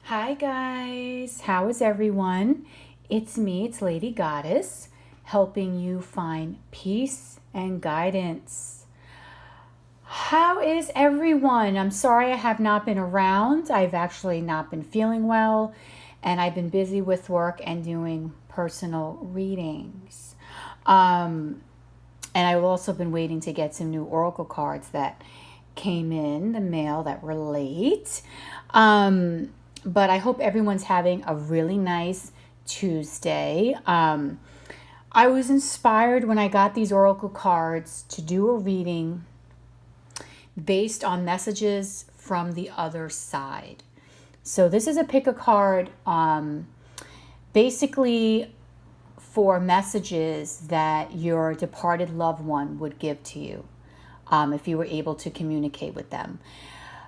Hi guys, how is everyone? It's me, it's Lady Goddess, helping you find peace and guidance. How is everyone? I'm sorry I have not been around. I've actually not been feeling well, and I've been busy with work and doing personal readings. And I've also been waiting to get some new oracle cards that came in the mail that were late. But I hope everyone's having a really nice Tuesday. I was inspired when I got these oracle cards to do a reading based on messages from the other side. So this is a pick a card basically for messages that your departed loved one would give to you if you were able to communicate with them.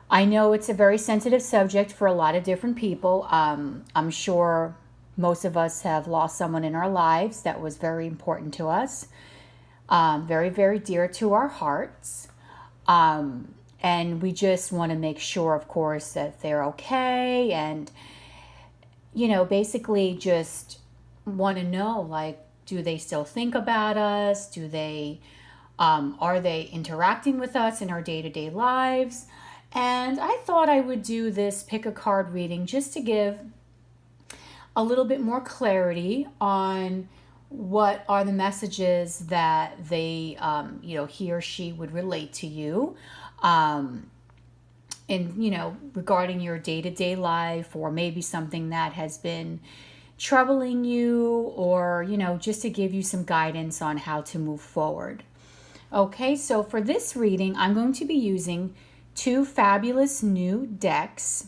I know it's a very sensitive subject for a lot of different people. I'm sure most of us have lost someone in our lives that was very important to us, very, very dear to our hearts. And we just want to make sure, of course, that they're okay. And, basically just want to know, like, do they still think about us? Are they interacting with us in our day-to-day lives? And I thought I would do this pick a card reading just to give a little bit more clarity on what are the messages that they, he or she would relate to you. Regarding your day-to-day life, or maybe something that has been troubling you, or, just to give you some guidance on how to move forward. Okay, so for this reading, I'm going to be using two fabulous new decks.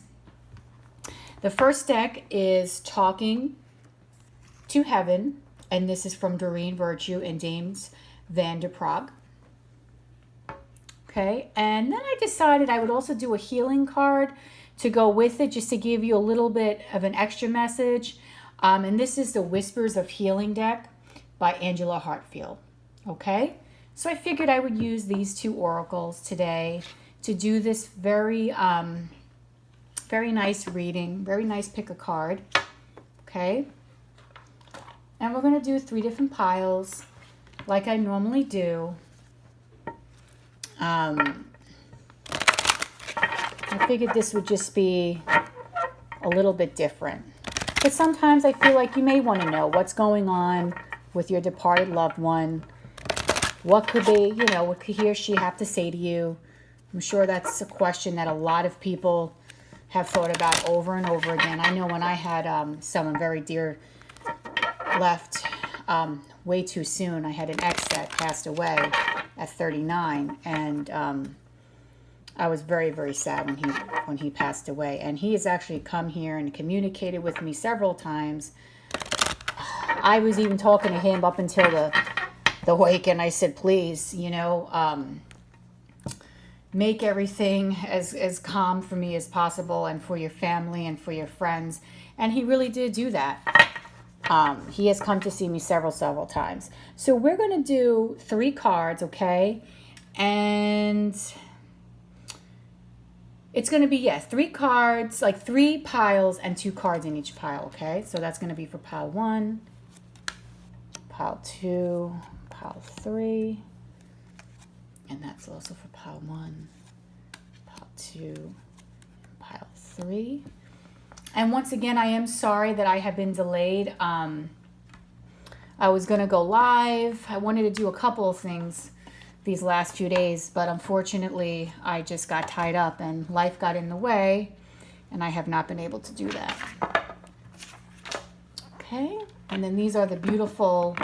The first deck is Talking to Heaven, and this is from Doreen Virtue and James Van der Praag. Okay, and then I decided I would also do a healing card to go with it, just to give you a little bit of an extra message. And this is the Whispers of Healing deck by Angela Hartfield. Okay, so I figured I would use these two oracles today to do this very nice reading, very nice pick a card. Okay, and we're going to do 3 different piles like I normally do. I figured this would just be a little bit different. But sometimes I feel like you may want to know what's going on with your departed loved one. What could what could he or she have to say to you? I'm sure that's a question that a lot of people have thought about over and over again. I know when I had someone very dear left way too soon. I had an ex that passed away at 39, and I was very, very sad when he passed away. And he has actually come here and communicated with me several times. I was even talking to him up until the wake, and I said, please, make everything as calm for me as possible, and for your family and for your friends. And he really did do that. He has come to see me several times. So we're going to do 3 cards, okay? And it's going to be, 3 cards, like 3 piles and 2 cards in each pile, okay? So that's going to be for pile 1, pile 2, pile 3. And that's also for pile 1, pile 2, pile 3. And once again, I am sorry that I have been delayed. I was going to go live. I wanted to do a couple of things these last few days, but unfortunately, I just got tied up and life got in the way, and I have not been able to do that. Okay, and then these are the beautiful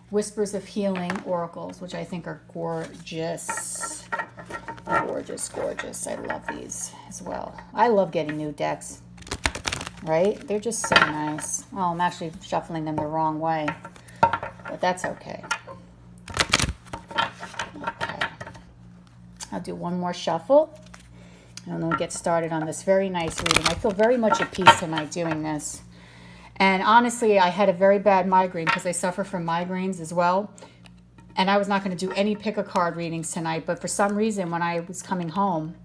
Whispers of Healing oracles, which I think are gorgeous. Gorgeous, gorgeous. I love these as well. I love getting new decks. Right? They're just so nice. Oh, I'm actually shuffling them the wrong way, but that's okay. Okay. I'll do one more shuffle, and then we'll get started on this very nice reading. I feel very much at peace tonight doing this. And honestly, I had a very bad migraine because I suffer from migraines as well. And I was not going to do any pick a card readings tonight, but for some reason, when I was coming home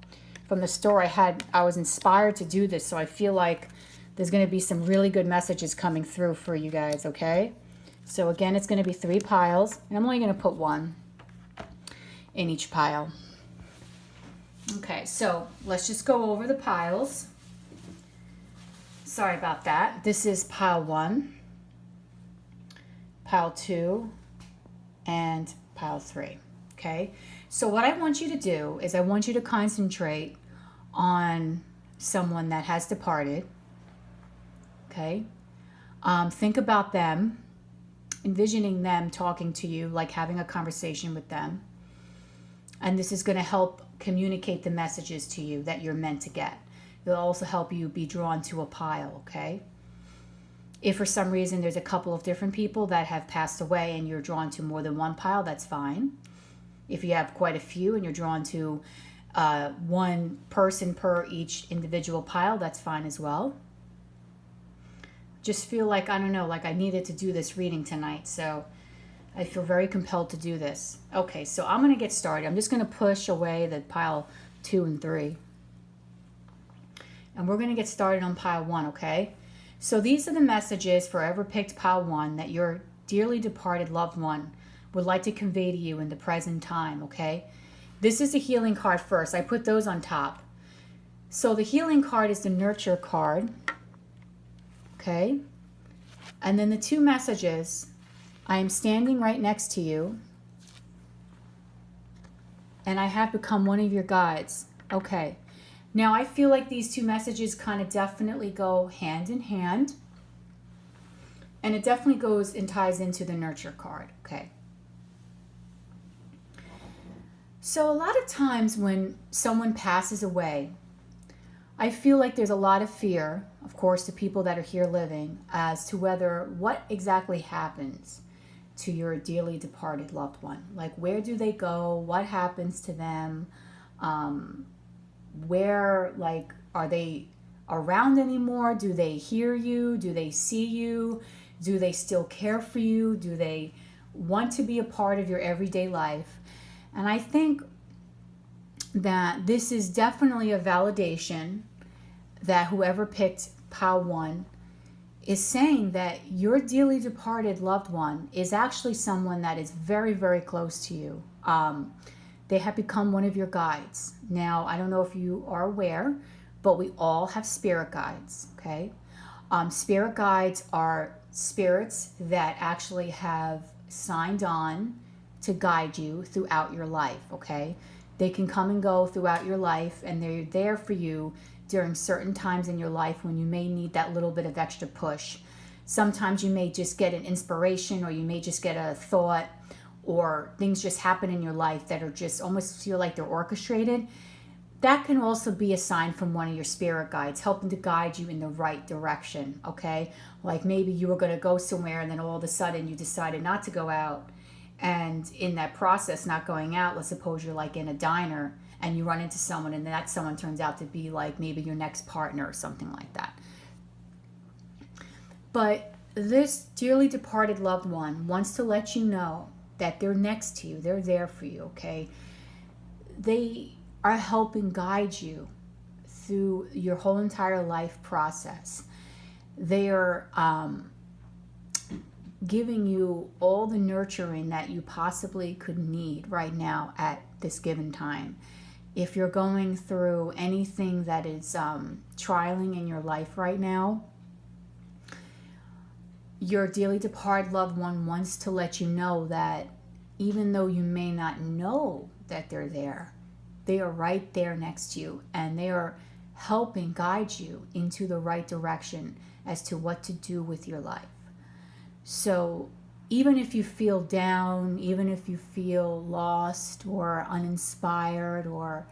from the store, I was inspired to do this. So I feel like there's going to be some really good messages coming through for you guys, okay? So again, it's going to be 3 piles, and I'm only going to put 1 in each pile. Okay, so let's just go over the piles. Sorry about that. This is pile 1, pile 2, and pile 3, okay? So what I want you to do is I want you to concentrate on someone that has departed, okay? Think about them, envisioning them talking to you, like having a conversation with them. And this is going to help communicate the messages to you that you're meant to get. It'll also help you be drawn to a pile, okay? If for some reason there's a couple of different people that have passed away and you're drawn to more than one pile, that's fine. If you have quite a few and you're drawn to one person per each individual pile, that's fine as well. Just feel like, I don't know, like I needed to do this reading tonight, so I feel very compelled to do this. Okay, so I'm going to get started. I'm just going to push away the pile 2 and 3. And we're going to get started on pile 1, okay? So these are the messages for whoever picked pile 1 that your dearly departed loved one would like to convey to you in the present time, okay? This is a healing card first. I put those on top. So the healing card is the nurture card, okay? And then the 2 messages, I am standing right next to you, and I have become one of your guides. Okay. Now, I feel like these 2 messages kind of definitely go hand in hand, and it definitely goes and ties into the nurture card, okay? So a lot of times when someone passes away, I feel like there's a lot of fear, of course, to people that are here living, as to whether what exactly happens to your dearly departed loved one. Like, where do they go? What happens to them? Where, like, are they around anymore? Do they hear you? Do they see you? Do they still care for you? Do they want to be a part of your everyday life? And I think that this is definitely a validation that whoever picked pile 1 is saying that your dearly departed loved one is actually someone that is very, very close to you. They have become one of your guides. Now, I don't know if you are aware, but we all have spirit guides, okay? Spirit guides are spirits that actually have signed on to guide you throughout your life, okay? They can come and go throughout your life, and they're there for you during certain times in your life when you may need that little bit of extra push. Sometimes you may just get an inspiration, or you may just get a thought, or things just happen in your life that are just almost feel like they're orchestrated. That can also be a sign from one of your spirit guides, helping to guide you in the right direction, okay? Like maybe you were going to go somewhere and then all of a sudden you decided not to go out. And in that process, not going out, let's suppose you're like in a diner and you run into someone, and that someone turns out to be like maybe your next partner or something like that. But this dearly departed loved one wants to let you know that they're next to you. They're there for you, okay? They are helping guide you through your whole entire life process. They are giving you all the nurturing that you possibly could need right now at this given time. If you're going through anything that is trialing in your life right now, your dearly departed loved one wants to let you know that even though you may not know that they're there, they are right there next to you, and they are helping guide you into the right direction as to what to do with your life. So even if you feel down, even if you feel lost or uninspired, or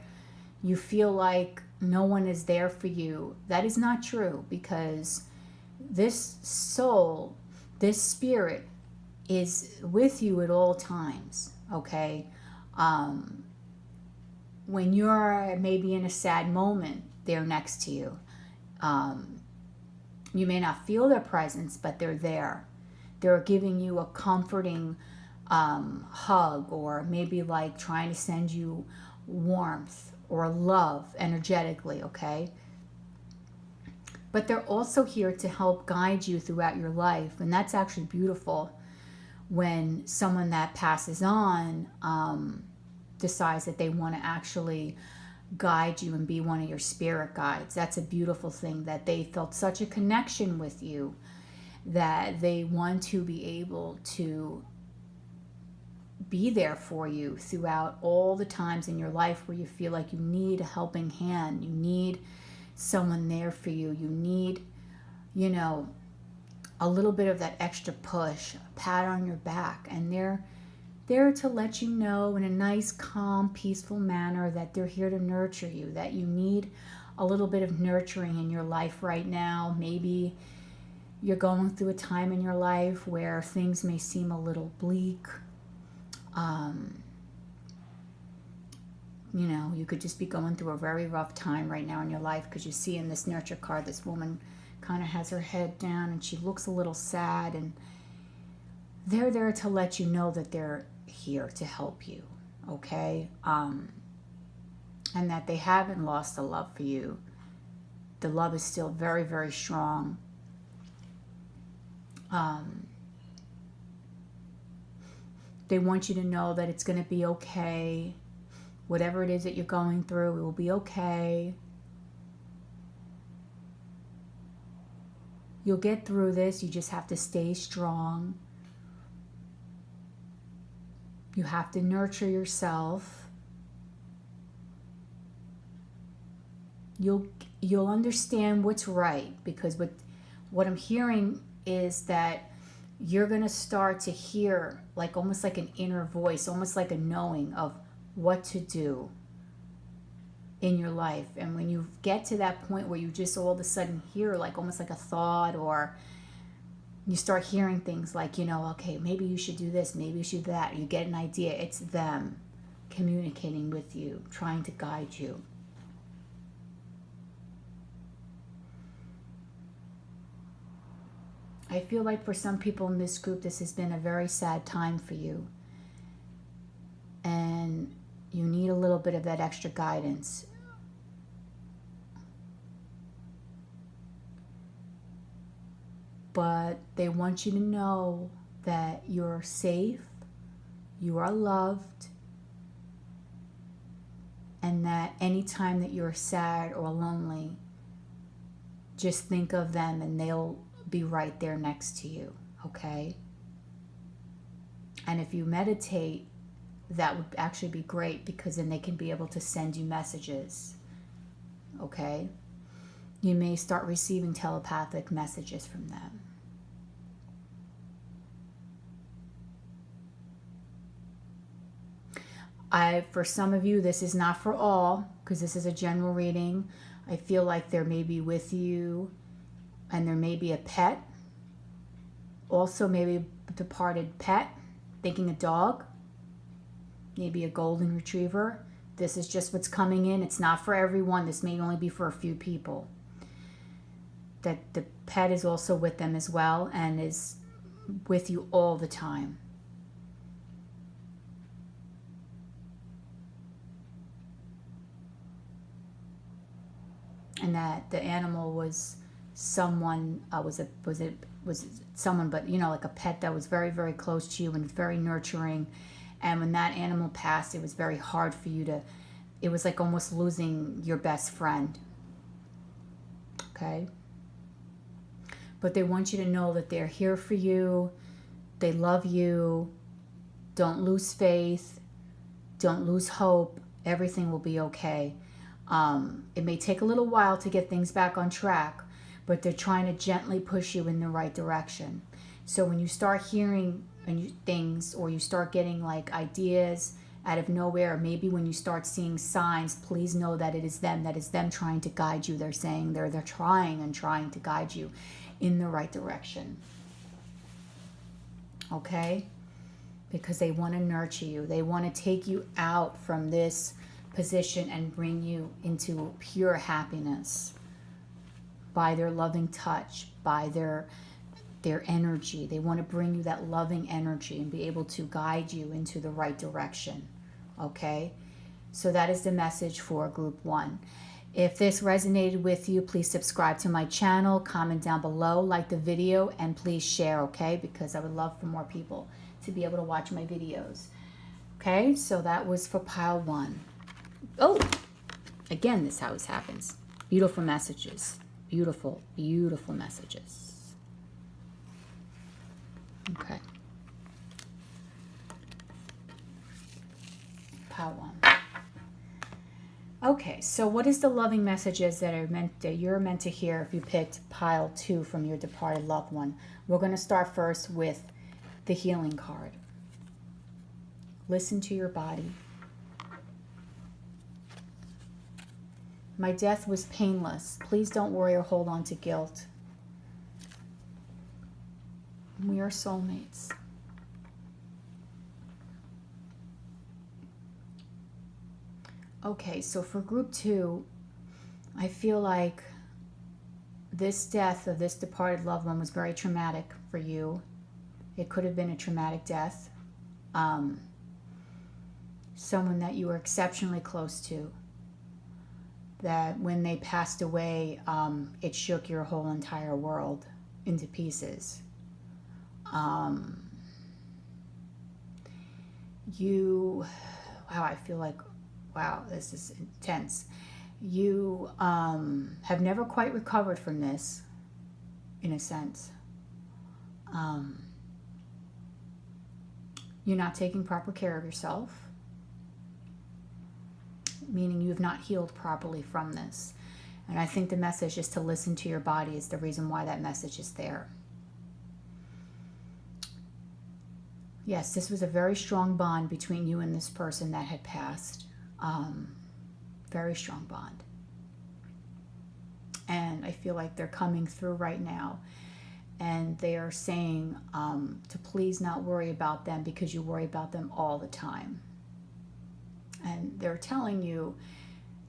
you feel like no one is there for you, that is not true, because this soul, this spirit is with you at all times, okay? When you're maybe in a sad moment, they're next to you. You may not feel their presence, but they're there. They're giving you a comforting hug, or maybe like trying to send you warmth, or love energetically, okay? But they're also here to help guide you throughout your life. And that's actually beautiful when someone that passes on decides that they want to actually guide you and be one of your spirit guides. That's a beautiful thing, that they felt such a connection with you that they want to be able to be there for you throughout all the times in your life where you feel like you need a helping hand, you need someone there for you, you need, you know, a little bit of that extra push, a pat on your back. And they're there to let you know in a nice, calm, peaceful manner that they're here to nurture you, that you need a little bit of nurturing in your life right now. Maybe you're going through a time in your life where things may seem a little bleak. You know, you could just be going through a very rough time right now in your life, because you see in this nurture card, this woman kind of has her head down and she looks a little sad, and they're there to let you know that they're here to help you, okay? And that they haven't lost the love for you. The love is still very, very strong. They want you to know that it's going to be okay. Whatever it is that you're going through, it will be okay. You'll get through this. You just have to stay strong. You have to nurture yourself. You'll understand what's right, because what I'm hearing is that you're going to start to hear like almost like an inner voice, almost like a knowing of what to do in your life. And when you get to that point where you just all of a sudden hear like almost like a thought, or you start hearing things like, you know, okay, maybe you should do this, maybe you should do that. You get an idea. It's them communicating with you, trying to guide you. I feel like for some people in this group, this has been a very sad time for you. And you need a little bit of that extra guidance. But they want you to know that you're safe, you are loved, and that anytime that you're sad or lonely, just think of them and they'll be right there next to you, okay? And if you meditate, that would actually be great, because then they can be able to send you messages, okay? You may start receiving telepathic messages from them. For some of you, this is not for all, because this is a general reading. I feel like there may be with you, and there may be a pet. Also, maybe a departed pet, thinking a dog, maybe a golden retriever. This is just what's coming in. It's not for everyone. This may only be for a few people. That the pet is also with them as well and is with you all the time. And that the animal was someone, was someone, but you know, like a pet that was very, very close to you and very nurturing. And when that animal passed, it was very hard for you to, it was like almost losing your best friend. Okay? But they want you to know that they're here for you. They love you. Don't lose faith. Don't lose hope. Everything will be okay. It may take a little while to get things back on track, but they're trying to gently push you in the right direction. So when you start hearing things, or you start getting like ideas out of nowhere, maybe when you start seeing signs, please know that it is them. That is them trying to guide you. They're saying they're trying to guide you in the right direction. Okay? Because they want to nurture you. They want to take you out from this position and bring you into pure happiness by their loving touch, by their energy. They want to bring you that loving energy and be able to guide you into the right direction. Okay? So that is the message for group 1. If this resonated with you, please subscribe to my channel, comment down below, like the video, and please share, okay? Because I would love for more people to be able to watch my videos. Okay, so that was for pile 1. Oh, again, this always happens. Beautiful messages. Beautiful, beautiful messages. Okay. Pile 1. Okay, so what is the loving messages that you're meant to hear if you picked pile 2 from your departed loved one? We're going to start first with the healing card. Listen to your body. My death was painless. Please don't worry or hold on to guilt. We are soulmates. Okay, so for group 2, I feel like this death of this departed loved one was very traumatic for you. It could have been a traumatic death. Someone that you were exceptionally close to. That when they passed away, it shook your whole entire world into pieces. Wow, I feel like, wow, this is intense. You have never quite recovered from this, in a sense. You're not taking proper care of yourself, meaning you have not healed properly from this. And I think the message is to listen to your body is the reason why that message is there. Yes, this was a very strong bond between you and this person that had passed. Very strong bond. And I feel like they're coming through right now. And they are saying to please not worry about them because you worry about them all the time. And they're telling you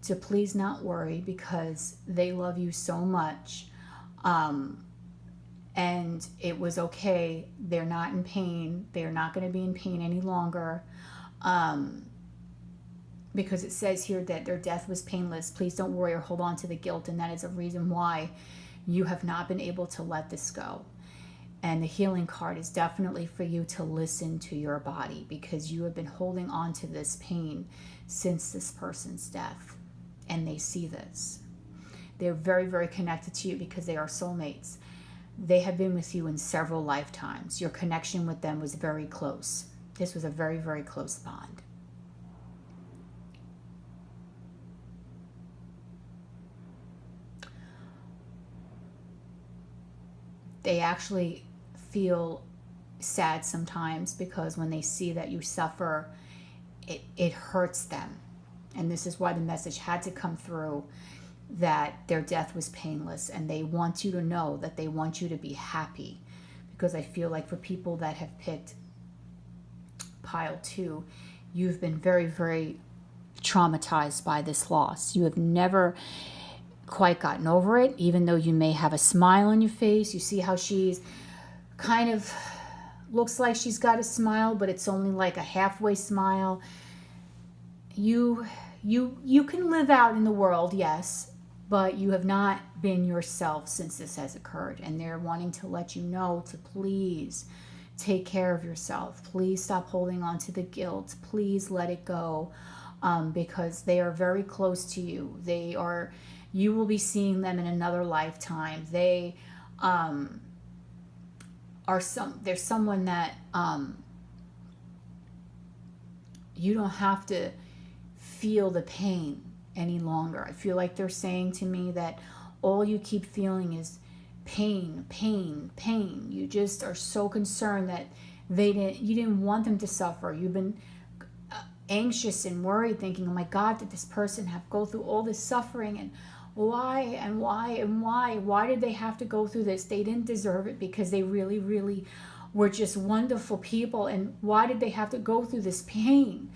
to please not worry because they love you so much. And it was okay. They're not in pain. They're not going to be in pain any longer. Because it says here that their death was painless. Please don't worry or hold on to the guilt. And that is a reason why you have not been able to let this go. And the healing card is definitely for you to listen to your body because you have been holding on to this pain since this person's death. And they see this. They're very, very connected to you because they are soulmates. They have been with you in several lifetimes. Your connection with them was very close. This was a very, very close bond. They actually feel sad sometimes because when they see that you suffer, it hurts them. And this is why the message had to come through that their death was painless, and they want you to know that they want you to be happy. Because I feel like for people that have picked pile 2, you've been very, very traumatized by this loss. You have never quite gotten over it, even though you may have a smile on your face. You see how she's kind of looks like she's got a smile, but it's only like a halfway smile. You can live out in the world, yes, but you have not been yourself since this has occurred. And they're wanting to let you know to please take care of yourself. Please stop holding on to the guilt. Please let it go, because they are very close to you. You will be seeing them in another lifetime. They there's someone that you don't have to feel the pain any longer. I feel like they're saying to me that all you keep feeling is pain, pain, pain. You just are so concerned that you didn't want them to suffer. You've been anxious and worried, thinking, oh my God, did this person have go through all this suffering, and why and why and why? Why did they have to go through this? They didn't deserve it because they really, really were just wonderful people. And why did they have to go through this pain?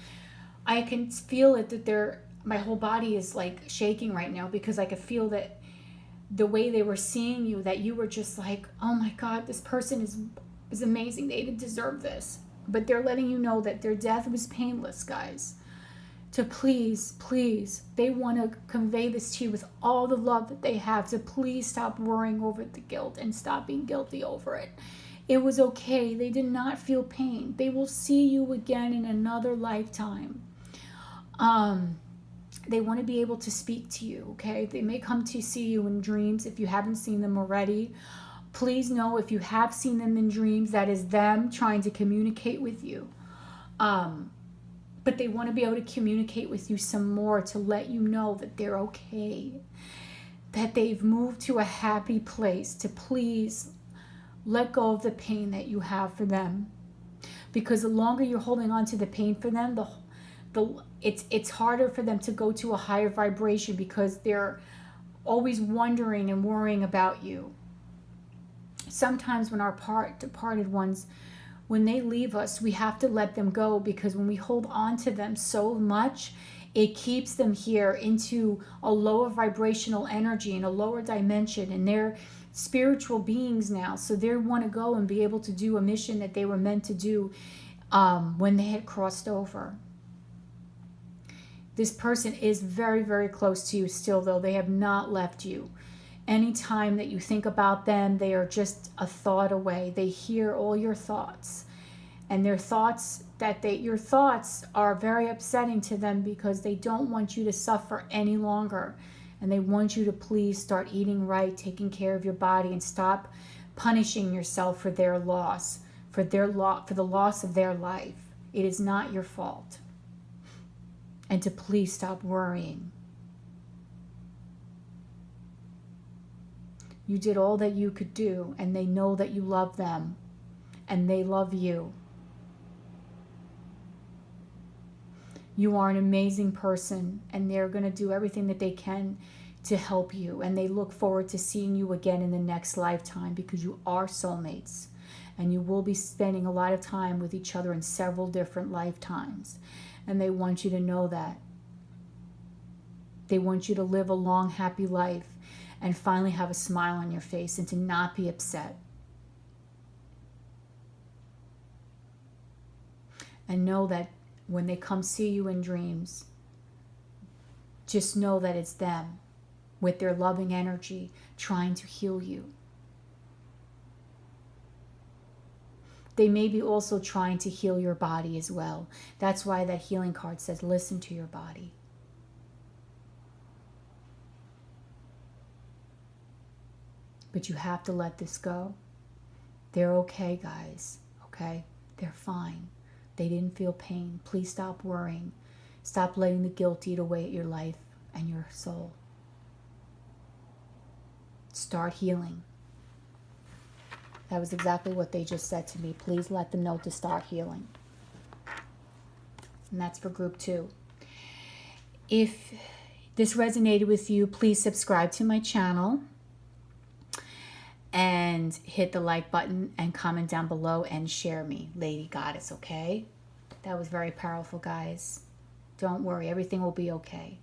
I can feel it that my whole body is like shaking right now because I could feel that the way they were seeing you, that you were just like, oh my God, this person is amazing. They didn't deserve this. But they're letting you know that their death was painless, guys. to please, please, they want to convey this to you with all the love that they have, to please stop worrying over the guilt and stop being guilty over it. It was okay. They did not feel pain. They will see you again in another lifetime. They want to be able to speak to you, okay? They may come to see you in dreams if you haven't seen them already. Please know, if you have seen them in dreams, that is them trying to communicate with you. But they want to be able to communicate with you some more, to let you know that they're okay, that they've moved to a happy place, to please let go of the pain that you have for them. Because the longer you're holding on to the pain for them, it's harder for them to go to a higher vibration, because they're always wondering and worrying about you. Sometimes when our departed ones, when they leave us, we have to let them go, because when we hold on to them so much, it keeps them here into a lower vibrational energy and a lower dimension, and they're spiritual beings now, so they want to go and be able to do a mission that they were meant to do when they had crossed over. This person is very, very close to you still, though. They have not left you. Anytime that you think about them, they are just a thought away. They hear all your thoughts. And your thoughts are very upsetting to them, because they don't want you to suffer any longer. And they want you to please start eating right, taking care of your body, and stop punishing yourself for their loss, for the loss of their life. It is not your fault. And to please stop worrying. You did all that you could do, and they know that you love them, and they love you. You are an amazing person, and they're going to do everything that they can to help you, and they look forward to seeing you again in the next lifetime, because you are soulmates, and you will be spending a lot of time with each other in several different lifetimes, and they want you to know that. They want you to live a long, happy life and finally have a smile on your face, and to not be upset. And know that when they come see you in dreams, just know that it's them with their loving energy trying to heal you. They may be also trying to heal your body as well. That's why that healing card says, listen to your body. But you have to let this go. They're okay, guys. Okay? They're fine. They didn't feel pain. Please stop worrying. Stop letting the guilt eat away at your life and your soul. Start healing. That was exactly what they just said to me. Please let them know to start healing. And that's for group 2. If this resonated with you, please subscribe to my channel. And hit the like button and comment down below and share me, Lady Goddess, okay? That was very powerful, guys. Don't worry, everything will be okay.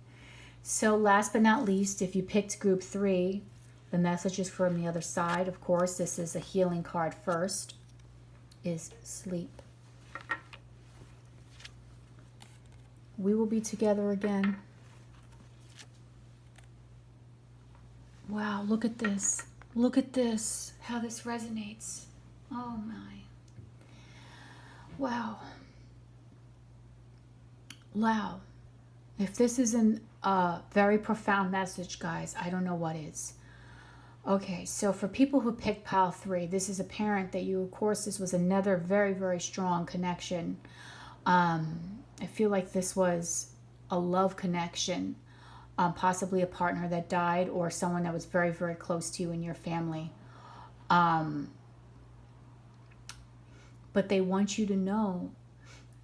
So last but not least, if you picked group 3, the message is from the other side. Of course, this is a healing card first, is sleep. We will be together again. Wow, look at this. Look at this, how this resonates. Oh my. Wow. Wow. If this isn't a very profound message, guys, I don't know what is. Okay, so for people who picked pile 3, this is apparent that you, of course, this was another very, very strong connection. I feel like this was a love connection. Possibly a partner that died, or someone that was very, very close to you in your family. But they want you to know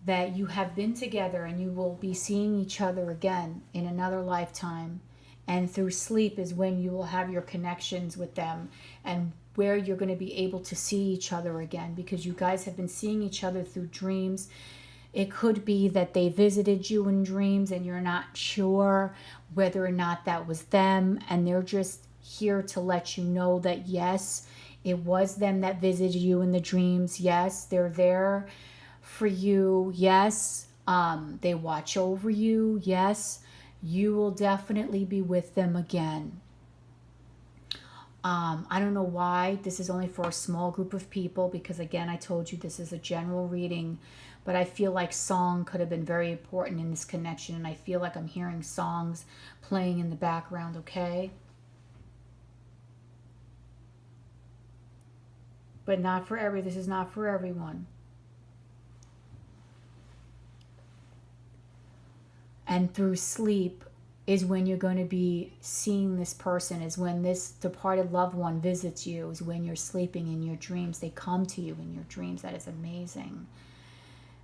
that you have been together, and you will be seeing each other again in another lifetime. And through sleep is when you will have your connections with them, and where you're going to be able to see each other again, because you guys have been seeing each other through dreams. It could be that they visited you in dreams and you're not sure whether or not that was them, and they're just here to let you know that yes, it was them that visited you in the dreams. Yes, they're there for you. Yes, They watch over you. Yes, you will definitely be with them again. I don't know why this is only for a small group of people, because again, I told you this is a general reading, but I feel like song could have been very important in this connection, and I feel like I'm hearing songs playing in the background, okay? But not for this is not for everyone. And through sleep is when you're going to be seeing this person, is when this departed loved one visits you, is when you're sleeping in your dreams. They come to you in your dreams. That is amazing.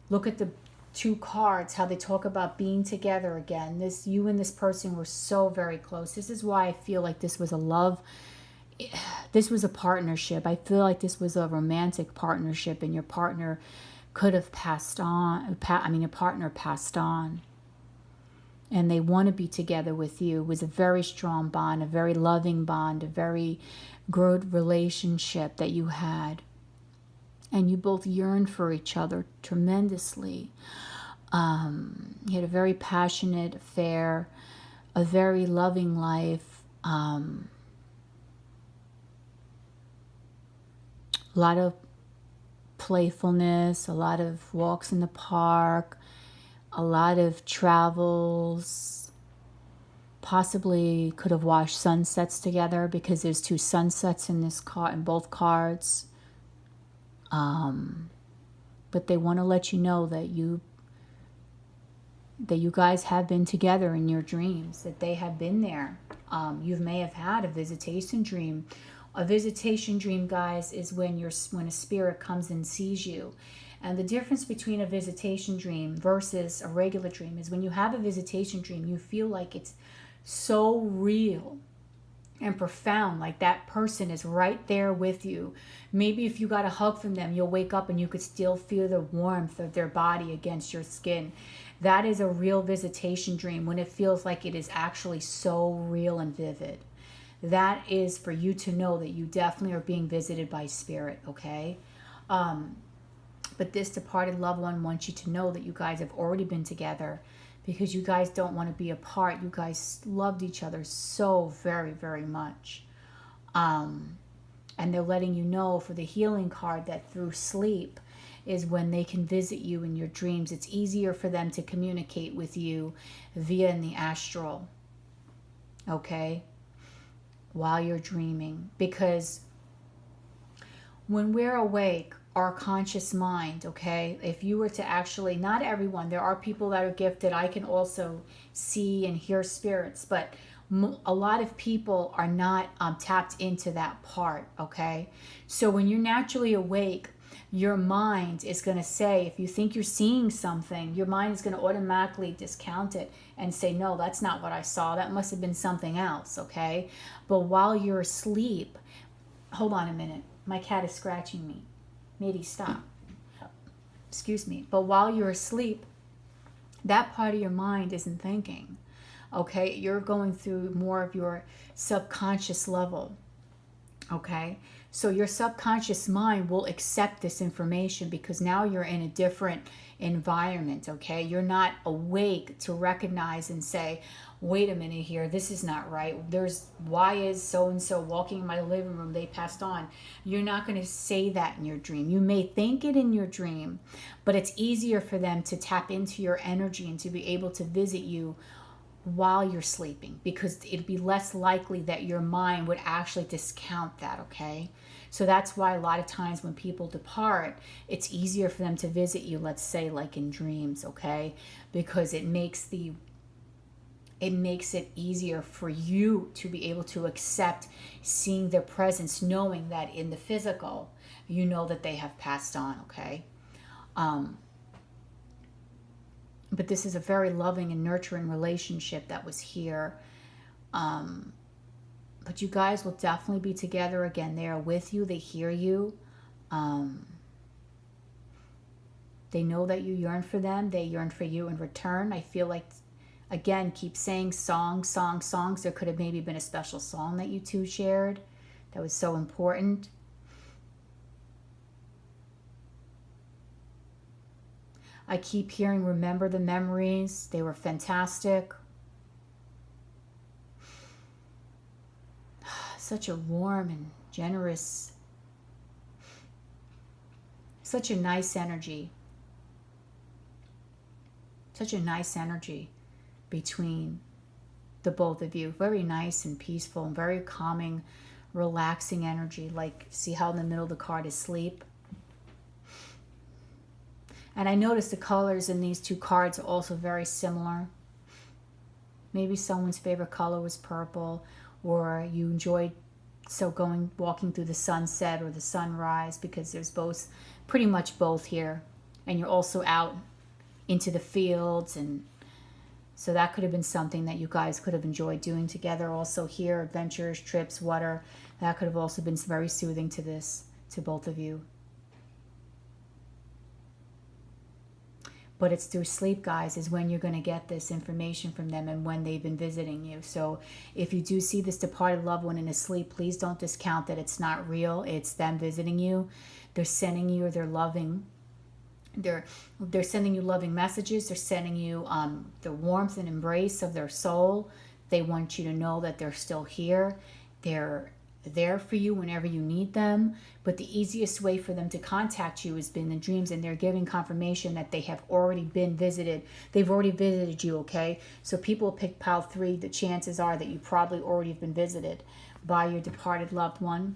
Look at the two cards, how they talk about being together again. This, you and this person were so very close. This is why I feel like this was a love, this was a partnership. I feel like this was a romantic partnership, and your partner could have passed on. Your partner passed on, and they want to be together with you. It was a very strong bond, a very loving bond, a very good relationship that you had. And you both yearned for each other tremendously. You had a very passionate affair, a very loving life. A lot of playfulness, a lot of walks in the park, a lot of travels. Possibly could have watched sunsets together, because there's two sunsets in this card, in both cards. But they want to let you know that you guys have been together in your dreams, that they have been there. You may have had a visitation dream. A visitation dream, guys, is when a spirit comes and sees you. And the difference between a visitation dream versus a regular dream is when you have a visitation dream, you feel like it's so real and profound, like that person is right there with you. Maybe if you got a hug from them, you'll wake up and you could still feel the warmth of their body against your skin. That is a real visitation dream, when it feels like it is actually so real and vivid. That is for you to know that you definitely are being visited by spirit, okay? But this departed loved one wants you to know that you guys have already been together, because you guys don't want to be apart. You guys loved each other so very, very much. And they're letting you know for the healing card that through sleep is when they can visit you in your dreams. It's easier for them to communicate with you via in the astral, okay, while you're dreaming. Because when we're awake, our conscious mind, okay, if you were to actually, not everyone, there are people that are gifted. I can also see and hear spirits, but a lot of people are not tapped into that part, okay? So when you're naturally awake, your mind is going to say, if you think you're seeing something, your mind is going to automatically discount it and say, no, that's not what I saw. That must have been something else, okay? But while you're asleep, hold on a minute. My cat is scratching me. Maybe stop. Excuse me. But while you're asleep, that part of your mind isn't thinking. Okay? You're going through more of your subconscious level. Okay? So your subconscious mind will accept this information, because now you're in a different environment. Okay? You're not awake to recognize and say, wait a minute here, this is not right. Why is so-and-so walking in my living room? They passed on. You're not going to say that in your dream. You may think it in your dream, but it's easier for them to tap into your energy and to be able to visit you while you're sleeping, because it'd be less likely that your mind would actually discount that, okay? So that's why a lot of times when people depart, it's easier for them to visit you, let's say like in dreams, okay? Because it makes it easier for you to be able to accept seeing their presence, knowing that in the physical, you know that they have passed on, okay? But this is a very loving and nurturing relationship that was here. But you guys will definitely be together again. They are with you. They hear you. They know that you yearn for them. They yearn for you in return. I feel like, again, keep saying songs. There could have maybe been a special song that you two shared that was so important. I keep hearing, remember the memories. They were fantastic. Such a warm and generous, such a nice energy. Such a nice energy between the both of you. Very nice and peaceful and very calming, relaxing energy. Like, see how in the middle of the card is sleep? And I noticed the colors in these two cards are also very similar. Maybe someone's favorite color was purple, or you enjoyed walking through the sunset or the sunrise, because there's both, pretty much both here. And you're also out into the fields, and so that could have been something that you guys could have enjoyed doing together. Also here, adventures, trips, water, that could have also been very soothing to both of you. But it's through sleep, guys, is when you're going to get this information from them and when they've been visiting you. So if you do see this departed loved one in a sleep, please don't discount that it's not real. It's them visiting you. They're sending you their loving. They're sending you loving messages. They're sending you the warmth and embrace of their soul. They want you to know that they're still here. They're there for you whenever you need them. But the easiest way for them to contact you has been in dreams, and they're giving confirmation that they have already been visited. They've already visited you, okay? So people pick pile 3. The chances are that you probably already have been visited by your departed loved one.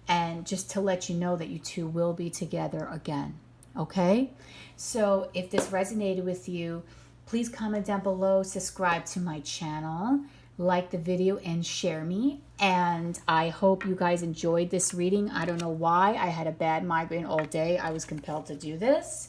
And just to let you know that you two will be together again. Okay, so if this resonated with you, please comment down below, subscribe to my channel, like the video, and share me. And I hope you guys enjoyed this reading. I don't know why. I had a bad migraine all day. I was compelled to do this.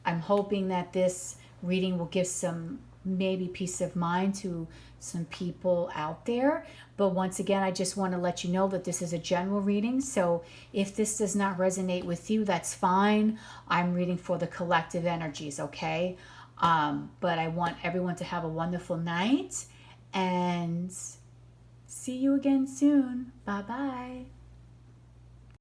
I'm hoping that this reading will give some maybe peace of mind to some people out there. But once again, I just want to let you know that this is a general reading. So if this does not resonate with you, that's fine. I'm reading for the collective energies, okay? But I want everyone to have a wonderful night, and see you again soon. Bye-bye.